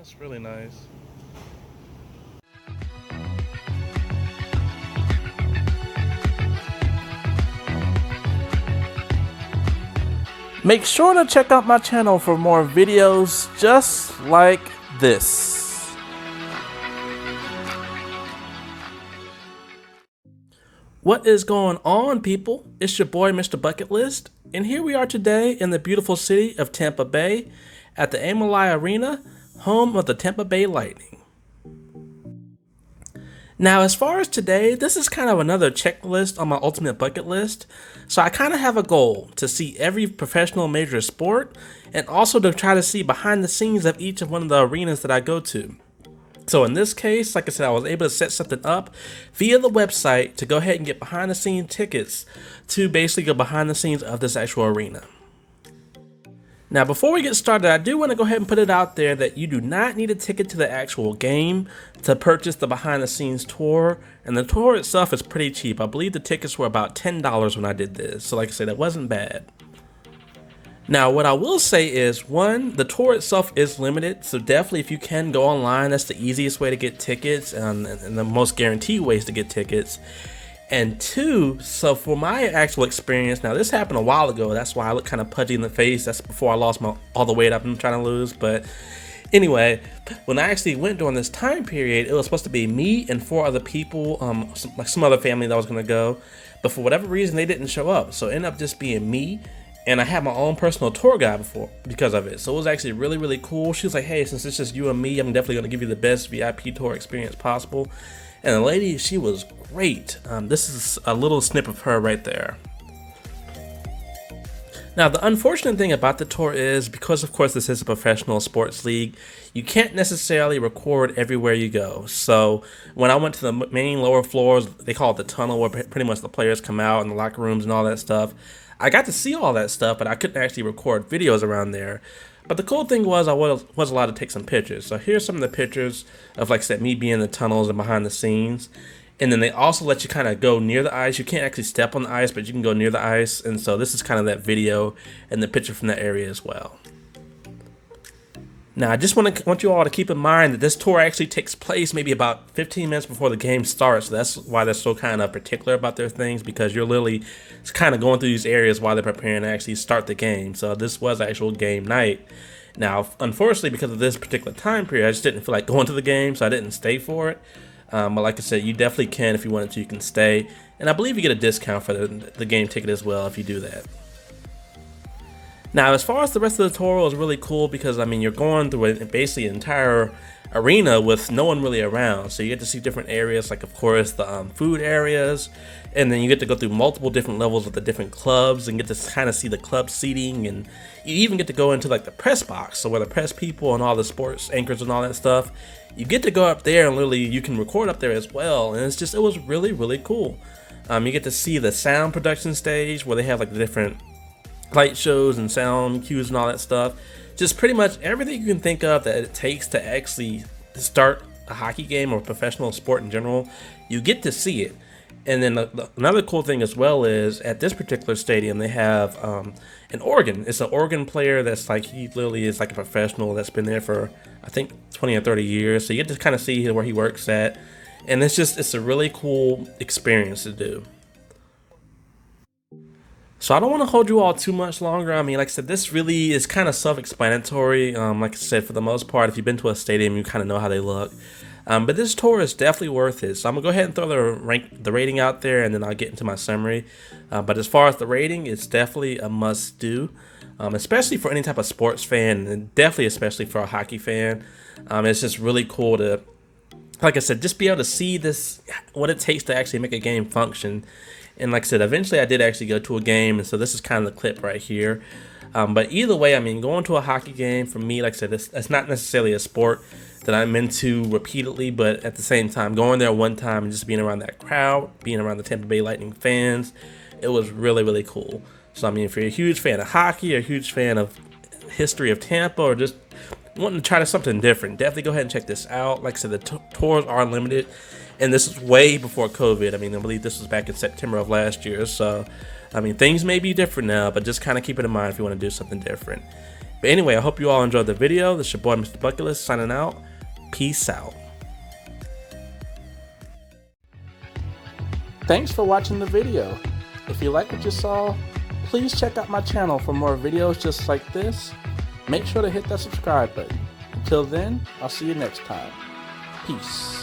That's really nice. Make sure to check out my channel for more videos just like this. What is going on, people? It's your boy, MrBucketlist, and here we are today in the beautiful city of Tampa Bay at the Amalie Arena, home of the Tampa Bay Lightning. Now, as far as today, this is kind of another checklist on my ultimate bucket list. So I kind of have a goal to see every professional major sport and also to try to see behind the scenes of each of one of the arenas that I go to. So in this case, like I said, I was able to set something up via the website to go ahead and get behind the scenes tickets to basically go behind the scenes of this actual arena. Now, before we get started, I do want to go ahead and put it out there that you do not need a ticket to the actual game to purchase the behind the scenes tour, and the tour itself is pretty cheap. I believe the tickets were about $10 when I did this, so like I said, it wasn't bad. Now, what I will say is, one, the tour itself is limited, so definitely if you can go online, that's the easiest way to get tickets and the most guaranteed ways to get tickets. And two, so for my actual experience, now this happened a while ago, that's why I look kind of pudgy in the face, that's before I lost all the weight I've been trying to lose, but anyway, when I actually went during this time period, it was supposed to be me and 4 other people, like some other family that was going to go, but for whatever reason they didn't show up, so it ended up just being me, and I had my own personal tour guide because of it, so it was actually really, really cool. She was like, hey, since it's just you and me, I'm definitely going to give you the best VIP tour experience possible. And the lady, she was great. This is a little snip of her right there. Now, the unfortunate thing about the tour is, because of course this is a professional sports league, you can't necessarily record everywhere you go. So when I went to the main lower floors, they call it the tunnel, where pretty much the players come out in the locker rooms and all that stuff. I got to see all that stuff, but I couldn't actually record videos around there. But the cool thing was I was allowed to take some pictures. So here's some of the pictures of, like I said, me being in the tunnels and behind the scenes. And then they also let you kind of go near the ice. You can't actually step on the ice, but you can go near the ice. And so this is kind of that video and the picture from that area as well. Now, I just want you all to keep in mind that this tour actually takes place maybe about 15 minutes before the game starts. So that's why they're so kind of particular about their things, because you're literally kind of going through these areas while they're preparing to actually start the game. So this was actual game night. Now, unfortunately, because of this particular time period, I just didn't feel like going to the game, so I didn't stay for it. But like I said, you definitely can, if you wanted to, you can stay. And I believe you get a discount for the game ticket as well if you do that. Now, as far as the rest of the tour, it was really cool because, I mean, you're going through basically an entire arena with no one really around. So you get to see different areas, like, of course, the food areas. And then you get to go through multiple different levels with the different clubs and get to kind of see the club seating. And you even get to go into, like, the press box. So where the press people and all the sports anchors and all that stuff, you get to go up there and literally you can record up there as well. And it was really, really cool. You get to see the sound production stage where they have, like, the different light shows and sound cues and all that stuff. Just pretty much everything you can think of that it takes to actually start a hockey game or professional sport in general, you get to see it. And then another cool thing as well is at this particular stadium they have an organ. It's an organ player that's like, he literally is like a professional that's been there for I think 20 or 30 years. So you get to kind of see where he works at, and it's a really cool experience to do. So I don't want to hold you all too much longer. I mean, like I said, this really is kind of self-explanatory. Like I said, for the most part, if you've been to a stadium, you kind of know how they look. But this tour is definitely worth it. So I'm going to go ahead and throw the rating out there, and then I'll get into my summary. But as far as the rating, it's definitely a must-do, especially for any type of sports fan, and definitely especially for a hockey fan. It's just really cool to, like I said, just be able to see what it takes to actually make a game function. And like I said, eventually I did actually go to a game, and so this is kind of the clip right here. But either way, I mean, going to a hockey game, for me, like I said, it's not necessarily a sport that I'm into repeatedly, but at the same time, going there one time and just being around that crowd, being around the Tampa Bay Lightning fans, it was really, really cool. So, I mean, if you're a huge fan of hockey or a huge fan of history of Tampa, or just wanting to try something different, definitely go ahead and check this out. Like I said, the tours are limited. And this is way before COVID. I mean, I believe this was back in September of last year. So, I mean, things may be different now, but just kind of keep it in mind if you want to do something different. But anyway, I hope you all enjoyed the video. This is your boy MrBucketlist signing out. Peace out. Thanks for watching the video. If you like what you saw, please check out my channel for more videos just like this. Make sure to hit that subscribe button. Until then, I'll see you next time. Peace.